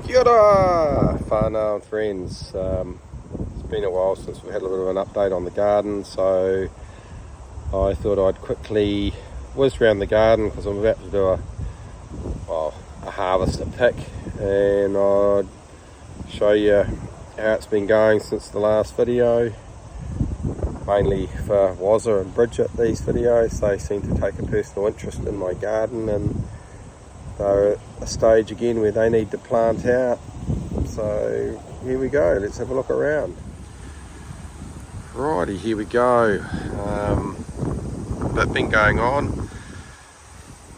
Kia ora, whānau and friends. It's been a while since we had a little bit of an update on the garden, so I thought I'd quickly whiz around the garden because I'm about to do a harvest, a pick, and I'd show you how it's been going since the last video. Mainly for Wazza and Bridget, these videos. They seem to take a personal interest in my garden, and they're at a stage again where they need to plant out. So here we go, let's have a look around. Righty, here we go. Bit been going on.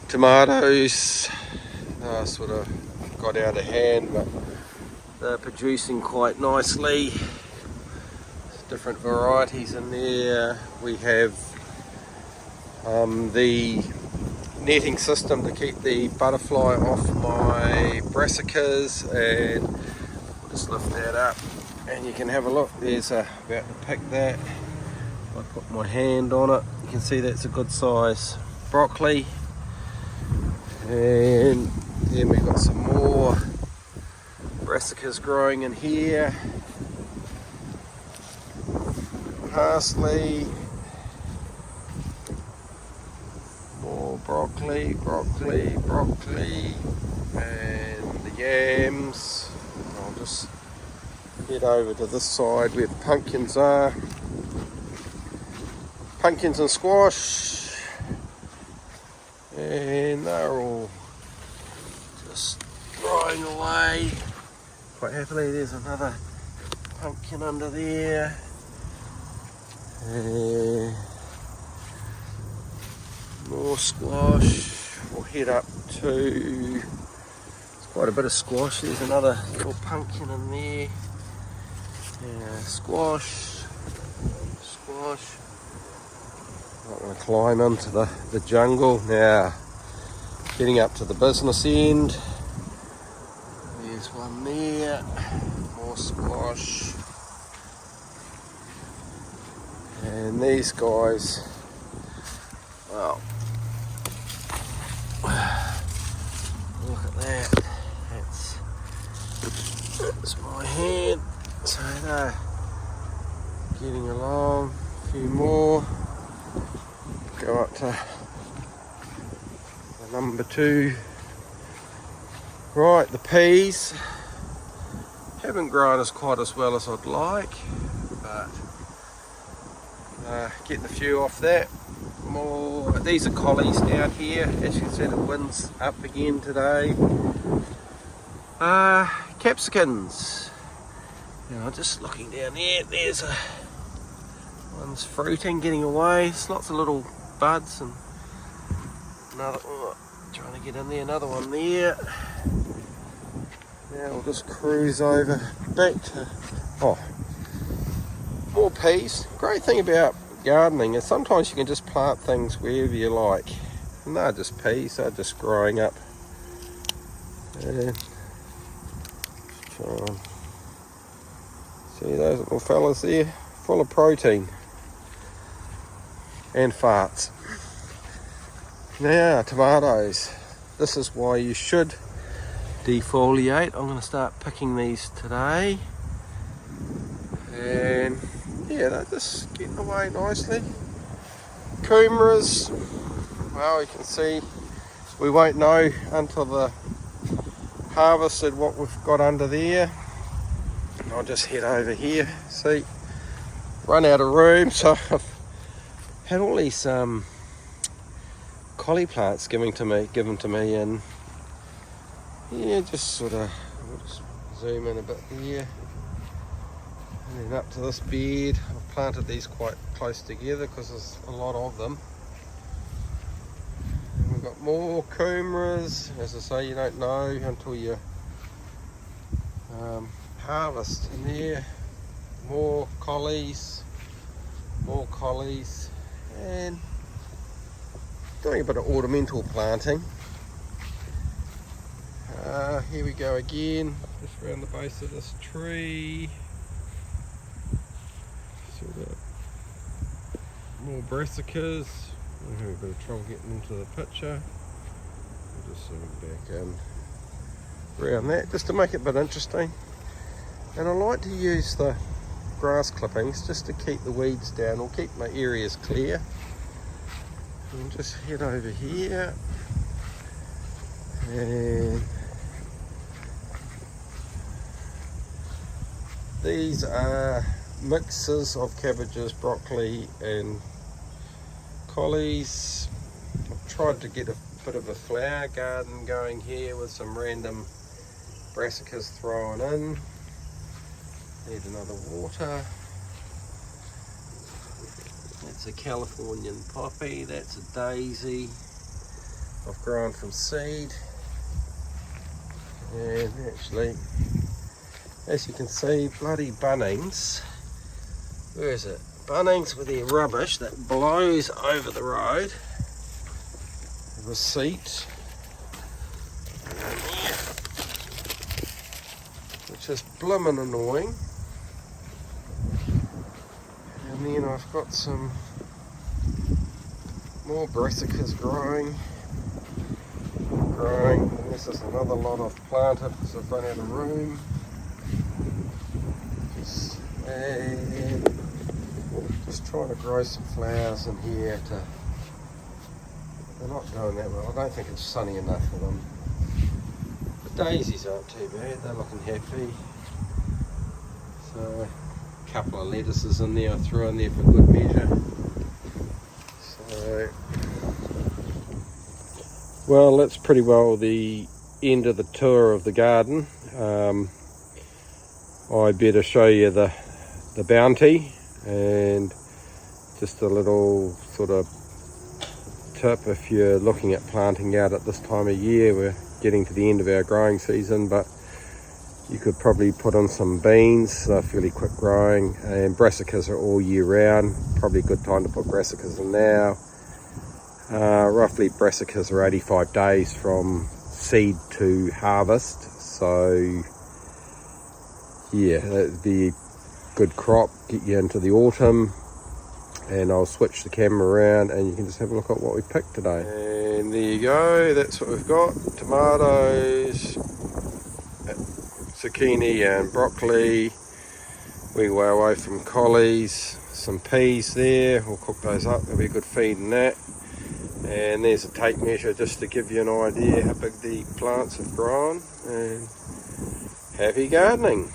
Tomatoes sort of got out of hand, but they're producing quite nicely. Different varieties in there. We have the netting system to keep the butterfly off my brassicas, and we'll just lift that up and you can have a look. There's about to pick that. If I put my hand on it, you can see that's a good size broccoli. And then we've got some more brassicas growing in here. Parsley, more broccoli, and the yams. I'll just head over to this side where the pumpkins are. Pumpkins and squash, and they're all just growing away quite happily. There's another pumpkin under there. More squash. We'll head up to, it's quite a bit of squash. There's another little pumpkin in there. Squash. I'm going to climb into the jungle now. Getting up to the business end. There's one there. More squash. And these guys, well, look at that. That's my hand. So they're getting along. A few more. Go up to the number 2. Right, the peas haven't grown quite as well as I'd like, but getting a few off that. More. These are collies down here. As you can see, the wind's up again today. Capsicums. Just looking down there. There's one's fruiting, getting away. There's lots of little buds, and another. Trying to get in there. Another one there. Now we'll just cruise over back to. More peas. Great thing about gardening is sometimes you can just plant things wherever you like, and they're just peas. They're just growing up. See those little fellas there, full of protein and farts. Now tomatoes. This is why you should defoliate. I'm going to start picking these today, and yeah, they're just getting away nicely. Coumaras, well, you can see we won't know until the harvested what we've got under there. I'll just head over here. See, run out of room, so I've had all these collie plants given to me, and yeah, just sort of, we'll just zoom in a bit here. And then up to this bed. I've planted these quite close together because there's a lot of them. And we've got more coumaras. As I say, you don't know until you harvest. In there, more collies, and doing a bit of ornamental planting. Here we go again, just around the base of this tree. Sort of more brassicas. I'm having a bit of trouble getting into the picture. I'll just zoom back in. around that, just to make it a bit interesting. And I like to use the grass clippings just to keep the weeds down or keep my areas clear. And just head over here, and these are mixes of cabbages, broccoli and collies. I've tried to get a bit of a flower garden going here with some random brassicas thrown in. Need another water. That's a Californian poppy, that's a daisy I've grown from seed. And actually, as you can see, bloody Bunnings. Where is it? Bunnings with their rubbish that blows over the road. Receipt. Which is blimmin' annoying. And then I've got some more brassicas growing. And this is another lot I've planted because I've run out of room. Just trying to grow some flowers in here. They're not doing that well. I don't think it's sunny enough for them. The daisies aren't too bad. They're looking happy. So a couple of lettuces in there I threw in there for good measure. So, well, that's pretty well the end of the tour of the garden. I better show you the bounty, and just a little sort of tip if you're looking at planting out at this time of year. We're getting to the end of our growing season, but you could probably put on some beans. They're fairly quick growing, and brassicas are all year round. Probably a good time to put brassicas in now. Roughly brassicas are 85 days from seed to harvest, so yeah, that'd be a good crop, get you into the autumn. And I'll switch the camera around and you can just have a look at what we picked today. And there you go, that's what we've got. Tomatoes, zucchini and broccoli. We way away from collies, some peas there. We'll cook those up, there'll be a good feed in that. And there's a tape measure just to give you an idea how big the plants have grown. And happy gardening.